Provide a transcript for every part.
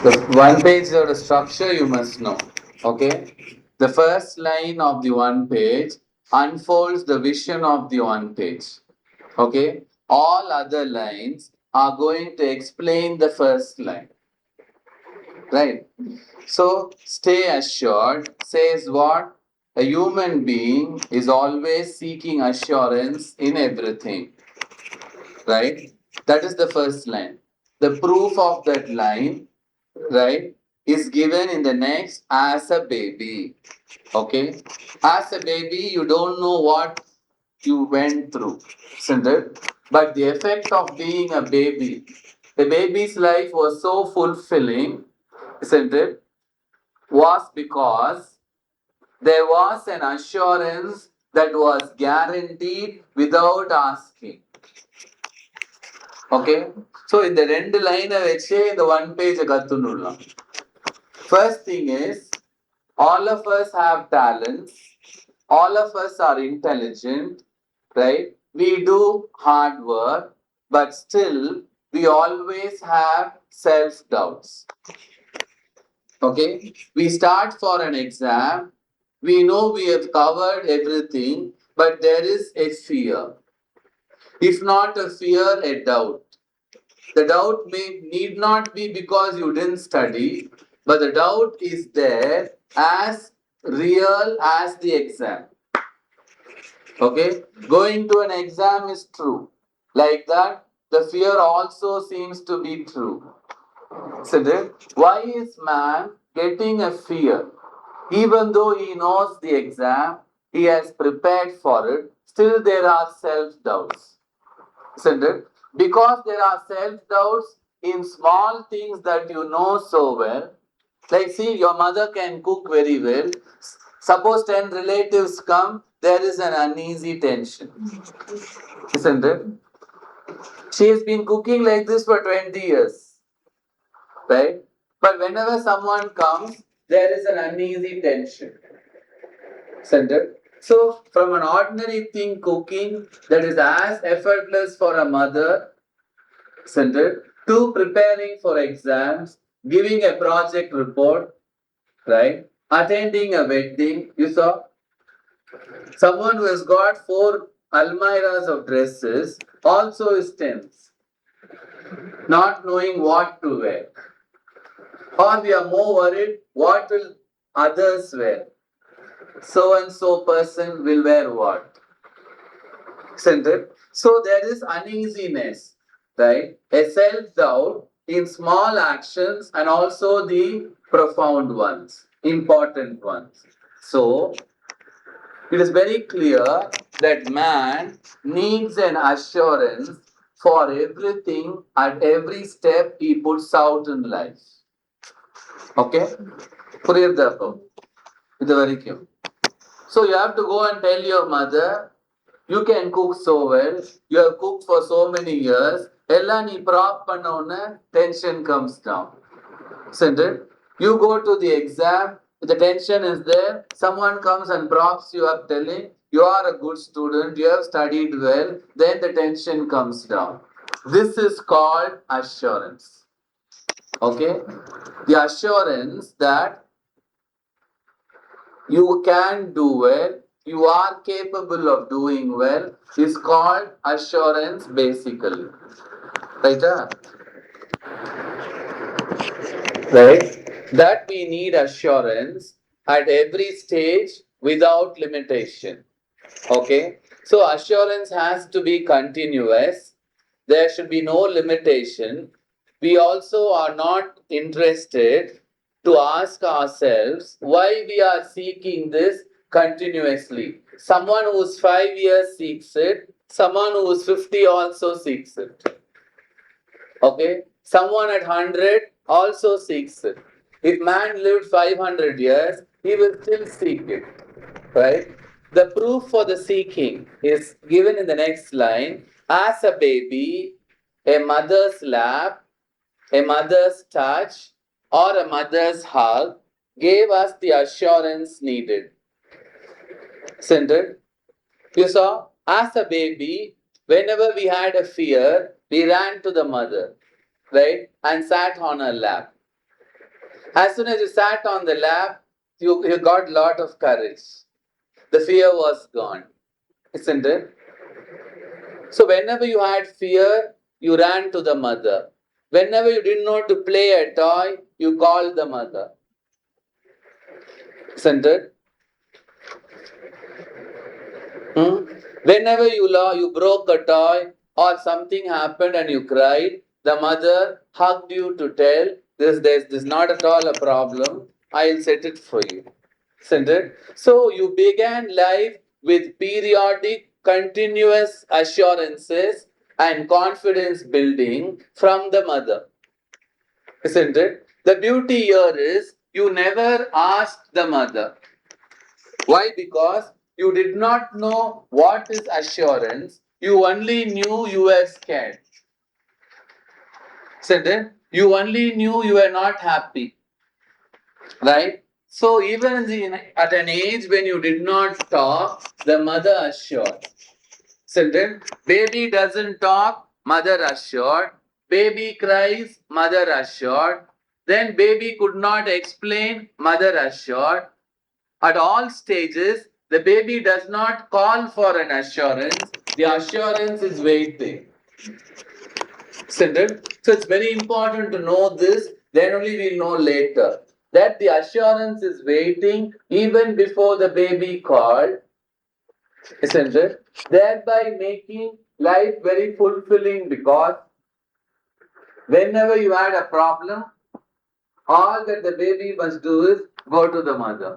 The one page of the structure you must know. Okay? The first line of the one page unfolds the vision of the one page. Okay? All other lines are going to explain the first line. Right? So, stay assured says what? A human being is always seeking assurance in everything. Right? That is the first line. The proof of that line, right, is given in the next as a baby. Okay? As a baby, you don't know what you went through, isn't it? But the effect of being a baby, the baby's life was so fulfilling, isn't it? Was because there was an assurance that was guaranteed without asking. Okay? So இந்த ரெண்டு லைனை வச்சே இந்த one பேஜை கத்துனுடலாம். First thing is, all of us have talents, all of us are intelligent, right? We do hard work, but still we always have self doubts. Okay? We start for an exam, we know we have covered everything, but there is a fear. If not a fear, a doubt. The doubt need not be because you didn't study, but the doubt is there as real as the exam. Okay? Going to an exam is true. Like that, the fear also seems to be true. So then, why is man getting a fear? Even though he knows the exam, he has prepared for it, still there are self doubts. Isn't it? Because there are self doubts in small things that you know so well. Like, see, your mother can cook very well. Suppose 10 relatives come, there is an uneasy tension. Isn't it? She has been cooking like this for 20 years. Right? But whenever someone comes, there is an uneasy tension. Isn't it? So, from an ordinary thing cooking that is as effortless for a mother, center to preparing for exams, giving a project report, right? Attending a wedding. You saw someone who has got 4 almiras of dresses also is tense, not knowing what to wear. Or we are more worried what will others wear. So and so person will wear what. Centered. So there is uneasiness, right? A self doubt in small actions and also the profound ones, important ones. So it is very clear that man needs an assurance for everything at every step he puts out in life. Okay? புரியுதா அப்போ இது வரைக்கும் so you have to go and tell your mother, you can cook so well, you have cooked for so many years, எல்லாம் நீ prop பண்ண உடனே tension comes down. Isn't it? You go to the exam, the tension is there, someone comes and props you up telling, you are a good student, you have studied well, then the tension comes down. This is called assurance. Okay? The assurance that you can do well, you are capable of doing well, is called assurance basically. Right? Right? That we need assurance at every stage without limitation. Okay? So assurance has to be continuous. There should be no limitation. We also are not interested to ask ourselves why we are seeking this continuously. Someone who's 5 years seeks it, someone who's 50 also seeks it. Okay? Someone at 100 also seeks it. If man lived 500 years, he will still seek it. Right? The proof for the seeking is given in the next line. As a baby, a mother's lap, a mother's touch, or a mother's hug gave us the assurance needed. Centered? You saw, as a baby, whenever we had a fear, we ran to the mother, right, and sat on her lap. As soon as you sat on the lap, you got a lot of courage. The fear was gone, isn't it? So whenever you had fear, you ran to the mother. Whenever you didn't know to play a toy, you called the mother. Isn't it? Hmm? Whenever you broke a toy or something happened and you cried, the mother hugged you to tell this is not at all a problem. I'll set it for you. Isn't it? So you began life with periodic, continuous assurances and confidence building from the mother. Isn't it? The beauty here is you never asked the mother. Why? Because you did not know what is assurance. You only knew you were scared. Isn't it? You only knew you were not happy. Right? So even at an age when you did not talk, the mother assured. Isn't it? Baby doesn't talk, mother assured. Baby cries, mother assured. Then baby could not explain, mother assured. At all stages, the baby does not call for an assurance. The assurance is waiting. Isn't it? So it's very important to know this, then only we'll know later. That the assurance is waiting even before the baby called, isn't it? Thereby making life very fulfilling because whenever you had a problem, all that the baby must do is go to the mother.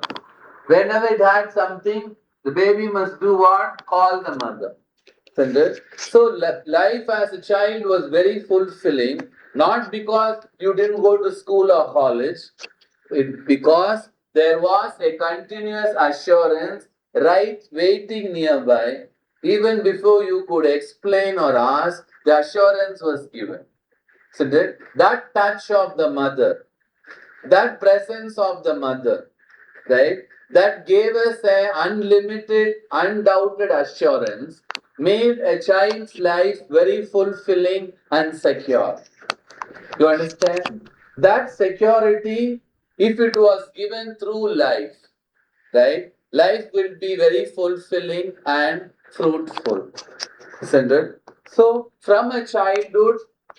Whenever it had something, the baby must do what? Call the mother. Isn't it? So life as a child was very fulfilling, not because you didn't go to school or college, because there was a continuous assurance right waiting nearby. Even before you could explain or ask, the assurance was given. So that touch of the mother, that presence of the mother, right, that gave us an unlimited, undoubted assurance, made a child's life very fulfilling and secure. You understand? That security, if it was given through life, right, life will be very fulfilling and fruitful. Isn't it? So, from a childhood,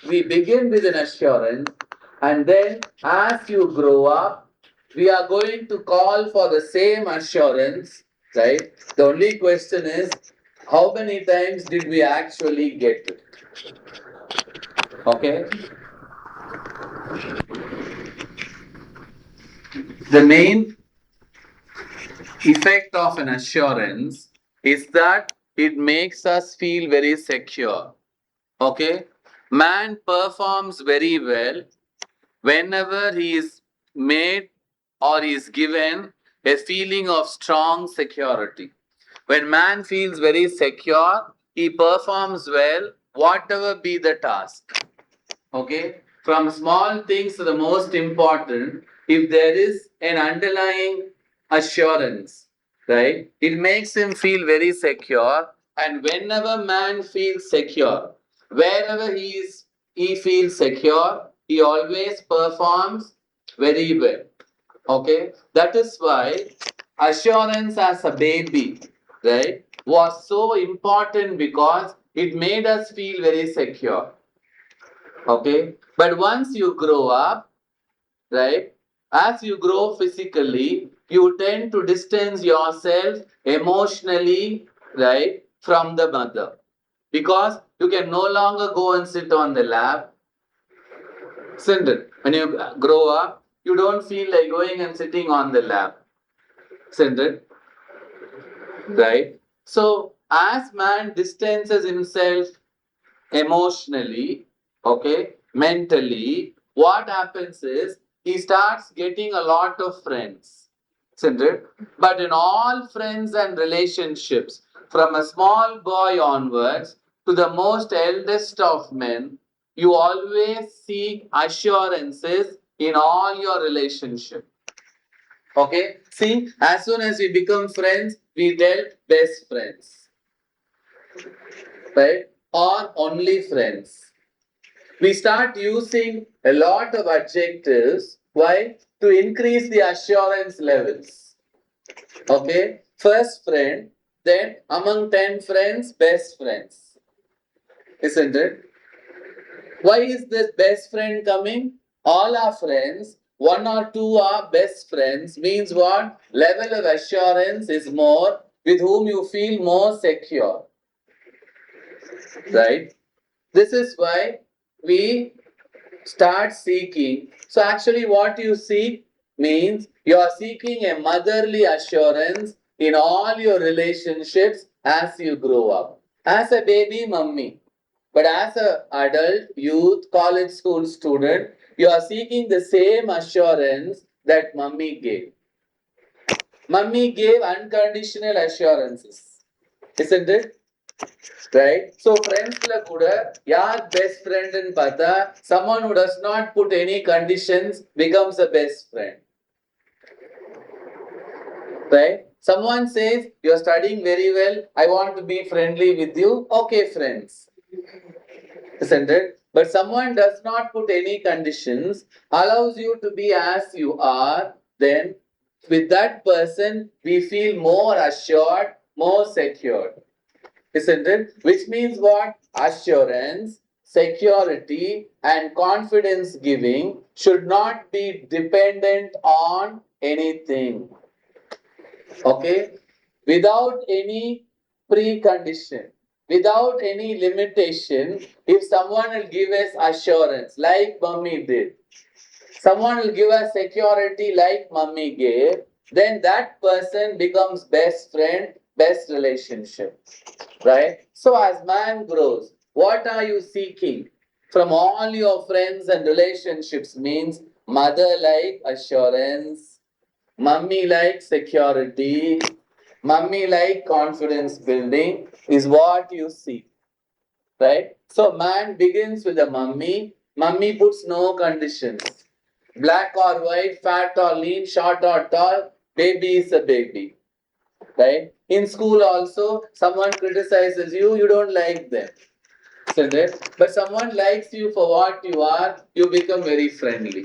we begin with an assurance, and then as you grow up, we are going to call for the same assurance, right? The only question is, how many times did we actually get it? Okay? The main effect of an assurance is that it makes us feel very secure. Okay? Man performs very well whenever he is made or is given a feeling of strong security. When man feels very secure, he performs well, whatever be the task. Okay? From small things to the most important, if there is an underlying assurance, right, it makes him feel very secure. And whenever man feels secure, wherever he feels secure, he always performs very well. Okay? That is why assurance as a baby, right, was so important because it made us feel very secure. Okay? But once you grow up, right, as you grow physically, you tend to distance yourself emotionally, right, from the mother. Because you can no longer go and sit on the lap. Isn't it? When you grow up, you don't feel like going and sitting on the lap. Isn't it? Right? So, as man distances himself emotionally, okay, mentally, what happens is he starts getting a lot of friends, isn't it? But in all friends and relationships, from a small boy onwards to the most eldest of men, you always seek assurances in all your relationships. Okay, see, as soon as we become friends, we tell best friends, right? Or only friends. We start using a lot of adjectives. Why? to increase the assurance levels. Okay, first friend, then among 10 friends, best friends. Isn't it? Why is this best friend coming? All our friends, one or two are best friends, means what? Level of assurance is more, with whom you feel more secure. Right? This is why we start seeking. So, actually, what you seek means you are seeking a motherly assurance in all your relationships as you grow up. As a baby, mummy. But as an adult, youth, college, school student, you are seeking the same assurance that mummy gave. Mummy gave unconditional assurances. Isn't it? Right? So friendsல கூட யார் best friend ன்னு பார்த்தா someone who does not put any conditions becomes a best friend. Right? Someone says you are studying very well, I want to be friendly with you. Okay, friends. Isn't it? But someone does not put any conditions, allows you to be as you are, then with that person we feel more assured, more secured. Isn't it? Which means what? Assurance, security, and confidence giving should not be dependent on anything. Okay? Without any precondition, without any limitation, if someone will give us assurance, like mummy did, someone will give us security like mummy gave, then that person becomes best friend, best relationship. Right? So as man grows, what are you seeking from all your friends and relationships? Means mother like assurance, mummy like security, mummy like confidence building is what you seek. Right? So man begins with a mummy. Mummy puts no conditions. Black or white, fat or lean, short or tall, baby is a baby. Right? In school also, someone criticizes you, you don't like them. Isn't it? But someone likes you for what you are, you become very friendly.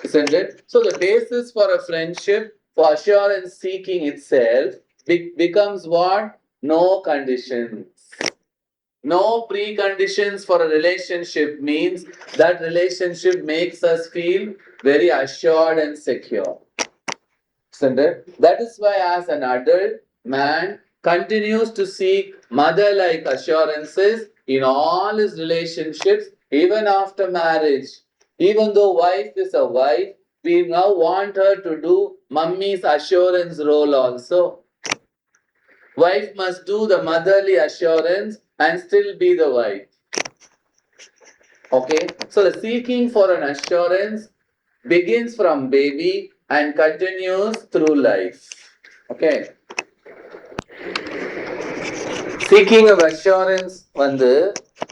Isn't it? So the basis for a friendship, for assurance seeking itself, becomes what? No conditions. No preconditions for a relationship means that relationship makes us feel very assured and secure. Isn't it? That is why, as an adult, man continues to seek mother like assurances in all his relationships, even after marriage. Even though wife is a wife, we now want her to do mummy's assurance role also. Wife must do the motherly assurance and still be the wife. Okay? So, the seeking for an assurance begins from baby and continues through life. Okay. Seeking of assurance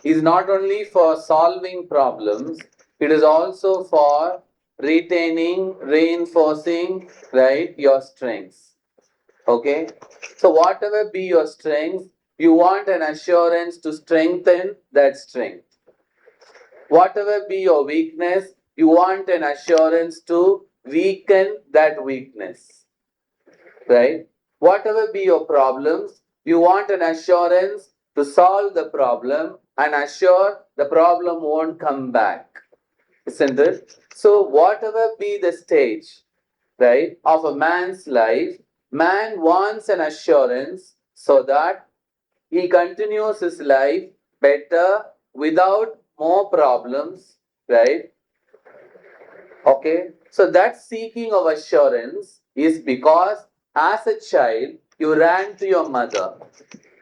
is not only for solving problems, it is also for retaining, reinforcing, right, your strengths. Okay. So whatever be your strengths, you want an assurance to strengthen that strength. Whatever be your weakness, you want an assurance to weaken that weakness. Right? Whatever be your problems, you want an assurance to solve the problem and assure the problem won't come back. Isn't it? So, whatever be the stage, right, of a man's life, man wants an assurance so that he continues his life better without more problems, right? Okay, so that seeking of assurance is because as a child you ran to your mother,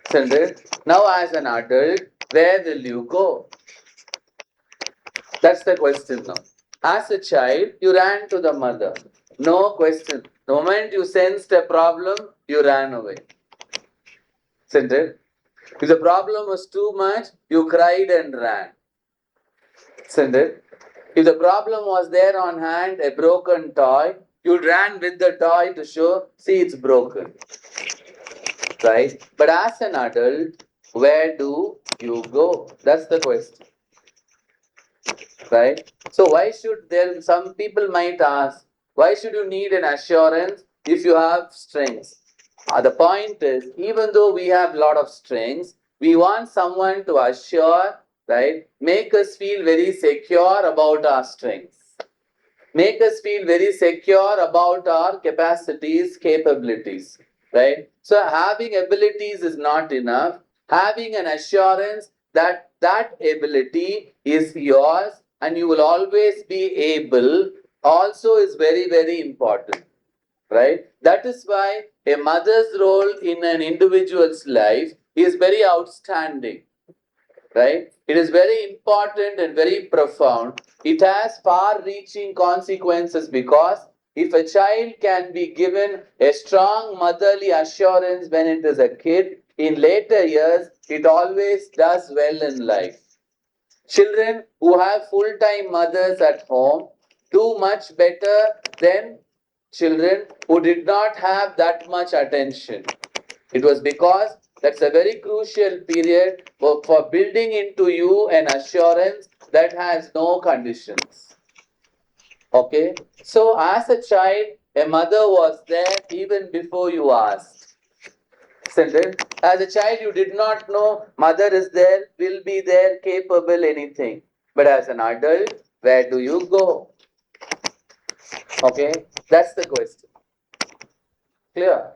isn't it? Now, as an adult, where will you go? That's the question now. As a child, you ran to the mother. No question. The moment you sensed a problem, you ran away. Isn't it? If the problem was too much, you cried and ran. Isn't it? If the problem was there on hand, a broken toy, you ran with the toy to show, see, it's broken. Right? But as an adult, where do you go? That's the question. Right? So why should there, some people might ask, Why should you need an assurance if you have strengths? The point is, even though we have a lot of strengths, we want someone to assure, right? Make us feel very secure about our strengths. Make us feel very secure about our capacities, capabilities, right? So having abilities is not enough. Having an assurance that that ability is yours and you will always be able also is very, very important, right? That is why a mother's role in an individual's life is very outstanding, right? It is very important and very profound. It has far reaching consequences because if a child can be given a strong motherly assurance when it is a kid, in later years, it always does well in life. Children who have full-time mothers at home do much better than children who did not have that much attention. It was because that's a very crucial period for building into you an assurance that has no conditions. Okay? So, as a child, a mother was there even before you asked. Isn't it? As a child, you did not know mother is there, will be there, capable, anything. But as an adult, where do you go? Okay? That's the question. Clear?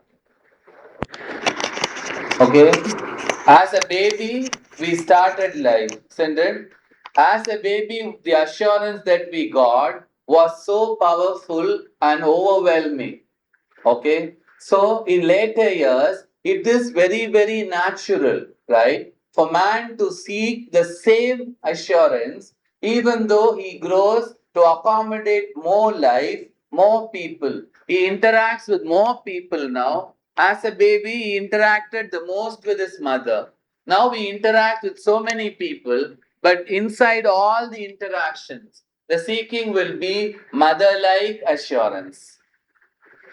Okay? As a baby, we started life, isn't it? As a baby, the assurance that we got was so powerful and overwhelming. Okay? So, in later years, it is very, very natural, right? For man to seek the same assurance, even though he grows to accommodate more life, more people. He interacts with more people now. As a baby, he interacted the most with his mother. Now we interact with so many people, but inside all the interactions, the seeking will be mother-like assurance.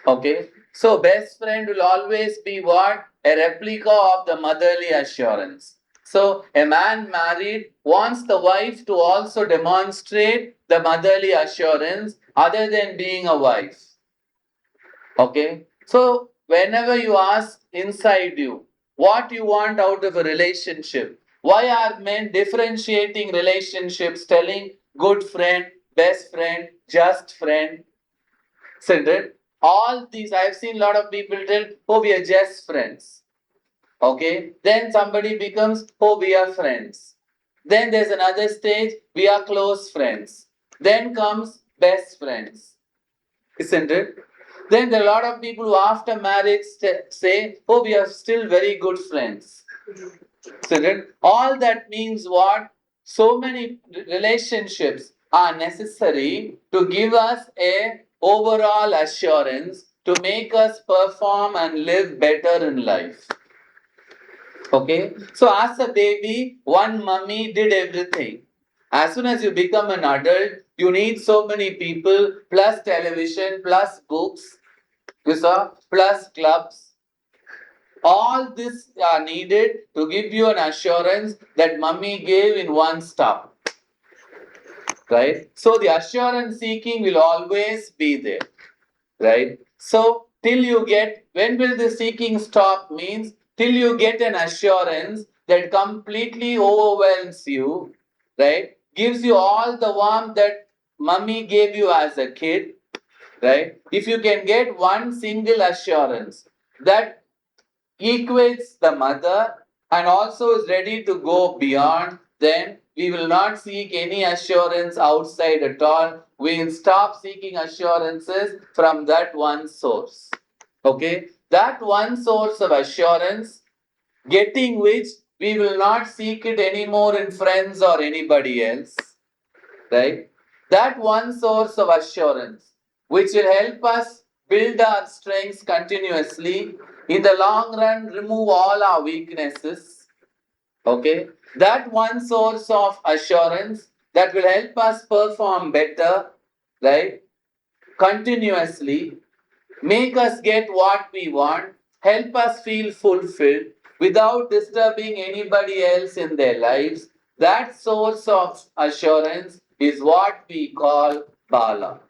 Okay. So best friend will always be what? A replica of the motherly assurance. So a man married wants the wife to also demonstrate the motherly assurance other than being a wife. Okay. So whenever you ask inside you what you want out of a relationship, why are men differentiating relationships, telling good friend, best friend, just friend? Isn't it? All these, I've seen a lot of people tell, oh, we are just friends. Okay. Then somebody becomes, oh, we are friends. Then there's another stage, we are close friends. Then comes best friends. Isn't it? Then there are a lot of people who after marriage say, oh, we are still very good friends. Isn't it? All that means what? So many relationships are necessary to give us a overall assurance to make us perform and live better in life. Okay? So as a baby, one mummy did everything. As soon as you become an adult, you need so many people, plus television, plus books, you saw, plus clubs. All this are needed to give you an assurance that mummy gave in one stop. Right? So the assurance seeking will always be there. Right? So till you get, when will the seeking stop means till you get an assurance that completely overwhelms you, right? Gives you all the warmth that mummy gave you as a kid, right? If you can get one single assurance that equates the mother and also is ready to go beyond, then we will not seek any assurance outside at all. We will stop seeking assurances from that one source. Okay? That one source of assurance, getting which we will not seek it anymore in friends or anybody else. Right? That one source of assurance, which will help us build our strengths continuously, in the long run, remove all our weaknesses. Okay? That one source of assurance that will help us perform better, right? Continuously, make us get what we want, help us feel fulfilled without disturbing anybody else in their lives. That source of assurance is what we call Bala.